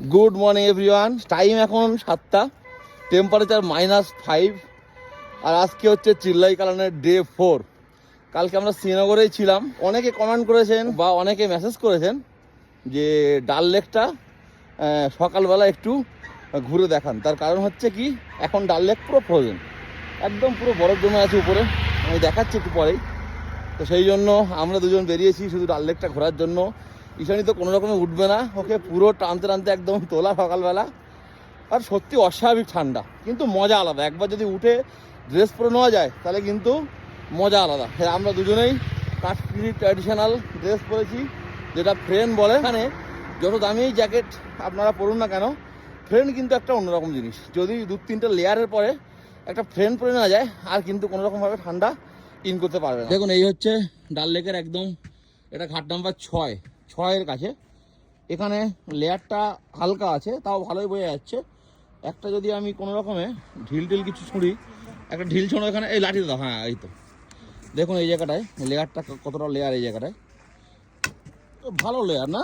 Good morning everyone. Time এখন 7টা, temperature -5, আর আজকে হচ্ছে চিল্লাই কালানের ডে 4। কালকে আমরা শ্রীনগরেই ছিলাম। অনেকে কমেন্ট করেছেন বা অনেকে মেসেজ করেছেন যে ডাল লেকটা সকালবেলা একটু ঘুরে দেখান। তার কারণ হচ্ছে কি, এখন ডাল লেক পুরো ফ্রোজেন, একদম পুরো বরফ জমে আছে উপরে, আমি দেখাচ্ছি একটু পরেই। তো সেই জন্য আমরা দুজন বেরিয়েছি শুধু ডাল লেকটা ঘোরার জন্য। ঈশানী তো কোনো রকমে উঠবে না, ওকে পুরো টানতে টানতে একদম তোলা সকালবেলা। আর সত্যি অস্বাভাবিক ঠান্ডা, কিন্তু মজা আলাদা। একবার যদি উঠে ড্রেস পরে নেওয়া যায় তাহলে কিন্তু মজা আলাদা। আমরা দুজনেই কাশ্মীরি ট্র্যাডিশনাল ড্রেস পরেছি, যেটা ফ্রেন বলে। এখানে যত দামি জ্যাকেট আপনারা পরুন না কেন, ফ্রেন কিন্তু একটা অন্যরকম জিনিস। যদি 2-3টা লেয়ারের পরে একটা ফ্রেন পরে নেওয়া যায়, আর কিন্তু কোনোরকমভাবে ঠান্ডা ইন করতে পারবে না। দেখুন, এই হচ্ছে ডাল লেকের একদম, এটা ঘাট নাম্বার 6-6-এর কাছে। এখানে লেয়ারটা হালকা আছে, তাও ভালোই বোঝা যাচ্ছে। একটা যদি আমি কোনো রকমে ঢিল কিছু ছুঁড়ি, একটা ঢিল ছোঁড়ো এখানে, এই লাঠি দাও, হ্যাঁ এই তো দেখুন এই জায়গাটায় লেয়ারটা কতটা লেয়ার, এই জায়গাটায় ভালো লেয়ার না?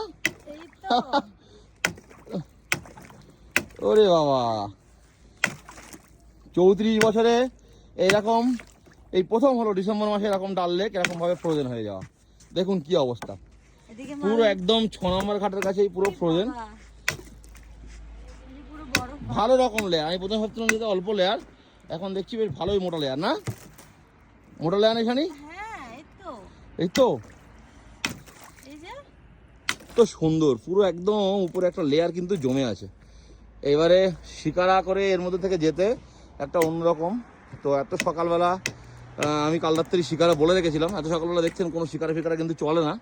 ওরে বাবা, 34 বছরে এইরকম এই প্রথম হলো ডিসেম্বর মাসে এরকম ডাল লেক এরকমভাবে ফ্রোজেন হয়ে যাওয়া। দেখুন কি অবস্থা, পুরো একদম 6 নম্বর ঘাটের কাছেই পুরো ফ্রোজেন। ভালো রকম লেয়ার। আমি প্রথমে ভাবছিলাম যে অল্প লেয়ার, এখন দেখছি বেশ ভালোই মোটা লেয়ার না? মোটা লেয়ার এখানে, এই তো তো সুন্দর, পুরো একদম উপরে একটা লেয়ার কিন্তু জমে আছে। এবারে শিকারা করে এর মধ্যে থেকে যেতে একটা অন্যরকম। তো এত সকালবেলা আমি কাল রাত্রি শিকারা বলে রেখেছিলাম, এত সকালবেলা দেখছেন কোনো শিকারা ফিকারা কিন্তু চলে না।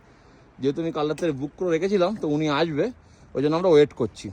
যেহেতু আমি কাল রাত্রে বুক করে রেখেছিলাম, তো উনি আসবে, ওই জন্য আমরা ওয়েট করছি।